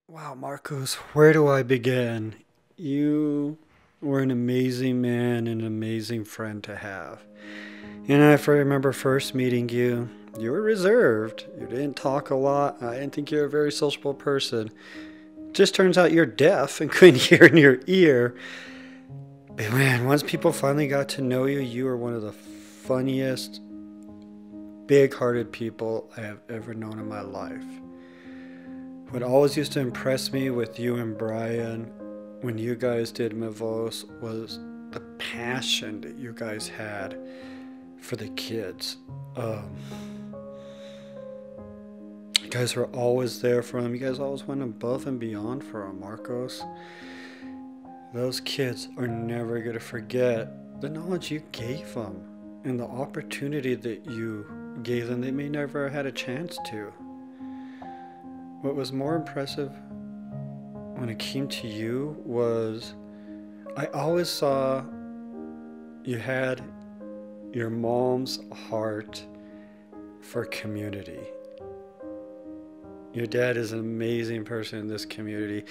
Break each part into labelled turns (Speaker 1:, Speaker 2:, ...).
Speaker 1: Wow, Marcos, where do I begin? You were an amazing man and an amazing friend to have. And I remember first meeting you, you were reserved. You didn't talk a lot. I didn't think you were a very sociable person. Just turns out you're deaf and couldn't hear in your ear. But man, once people finally got to know you, you were one of the funniest, big hearted people I have ever known in my life. What always used to impress me with you and Brian when you guys did Mi Voz was the passion that you guys had for the kids. Um, you guys were always there for them. You guys always went above and beyond for them, Marcos. Those kids are never going to forget the knowledge you gave them and the opportunity that you gave them they may never have had a chance to. What was more impressive when it came to you was I always saw you had your mom's heart for community. Your dad is an amazing person in this community.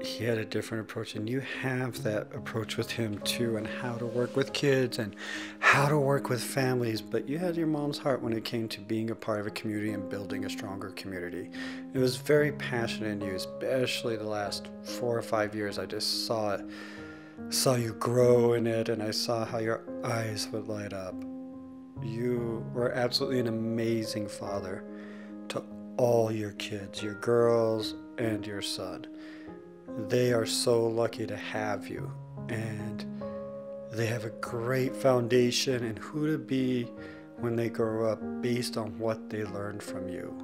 Speaker 1: He had a different approach, and you have that approach with him too, and how to work with kids and how to work with families. But you had your mom's heart when it came to being a part of a community and building a stronger community. It was very passionate in you, especially the last 4 or 5 years. I just saw you grow in it, and I saw how your eyes would light up. You were absolutely an amazing father to all your kids, your girls and your son. They are so lucky to have you, and they have a great foundation in who to be when they grow up based on what they learned from you.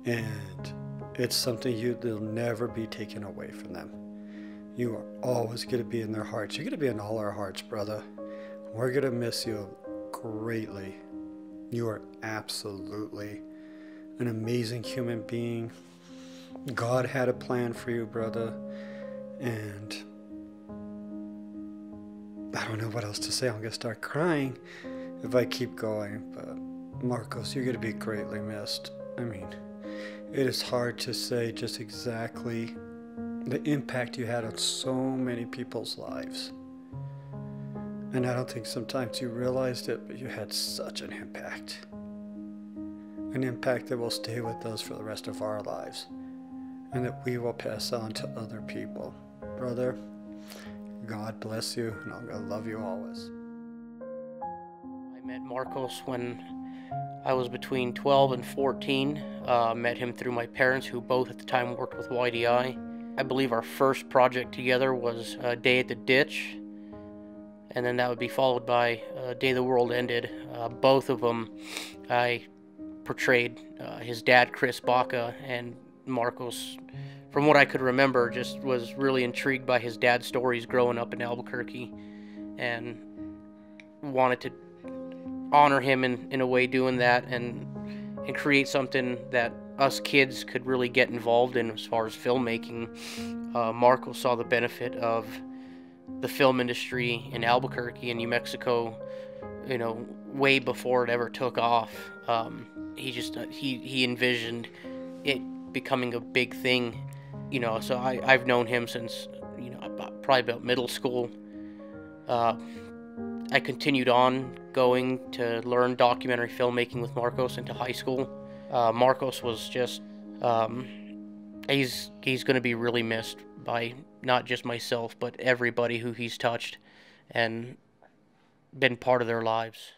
Speaker 1: And it's something they'll never be taken away from them. You are always going to be in their hearts. You're going to be in all our hearts, brother. We're going to miss you greatly. You are absolutely an amazing human being. God had a plan for you, brother, and I don't know what else to say. I'm going to start crying if I keep going, but Marcos, you're going to be greatly missed. I mean, it is hard to say just exactly the impact you had on so many people's lives. And I don't think sometimes you realized it, but you had such an impact. An impact that will stay with us for the rest of our lives, and that we will pass on to other people. Brother, God bless you, and I'm going to love you always.
Speaker 2: I met Marcos when I was between 12 and 14. Met him through my parents, who both at the time worked with YDI. I believe our first project together was Day at the Ditch, and then that would be followed by Day the World Ended. Both of them, I portrayed his dad, Chris Baca, and Marcos, from what I could remember, just was really intrigued by his dad's stories growing up in Albuquerque, and wanted to honor him in a way doing that, and create something that us kids could really get involved in as far as filmmaking. Marcos saw the benefit of the film industry in Albuquerque and New Mexico, way before it ever took off. He envisioned it becoming a big thing, so I've known him since, probably about middle school. I continued on going to learn documentary filmmaking with Marcos into high school. Marcos was just, he's going to be really missed by not just myself, but everybody who he's touched and been part of their lives.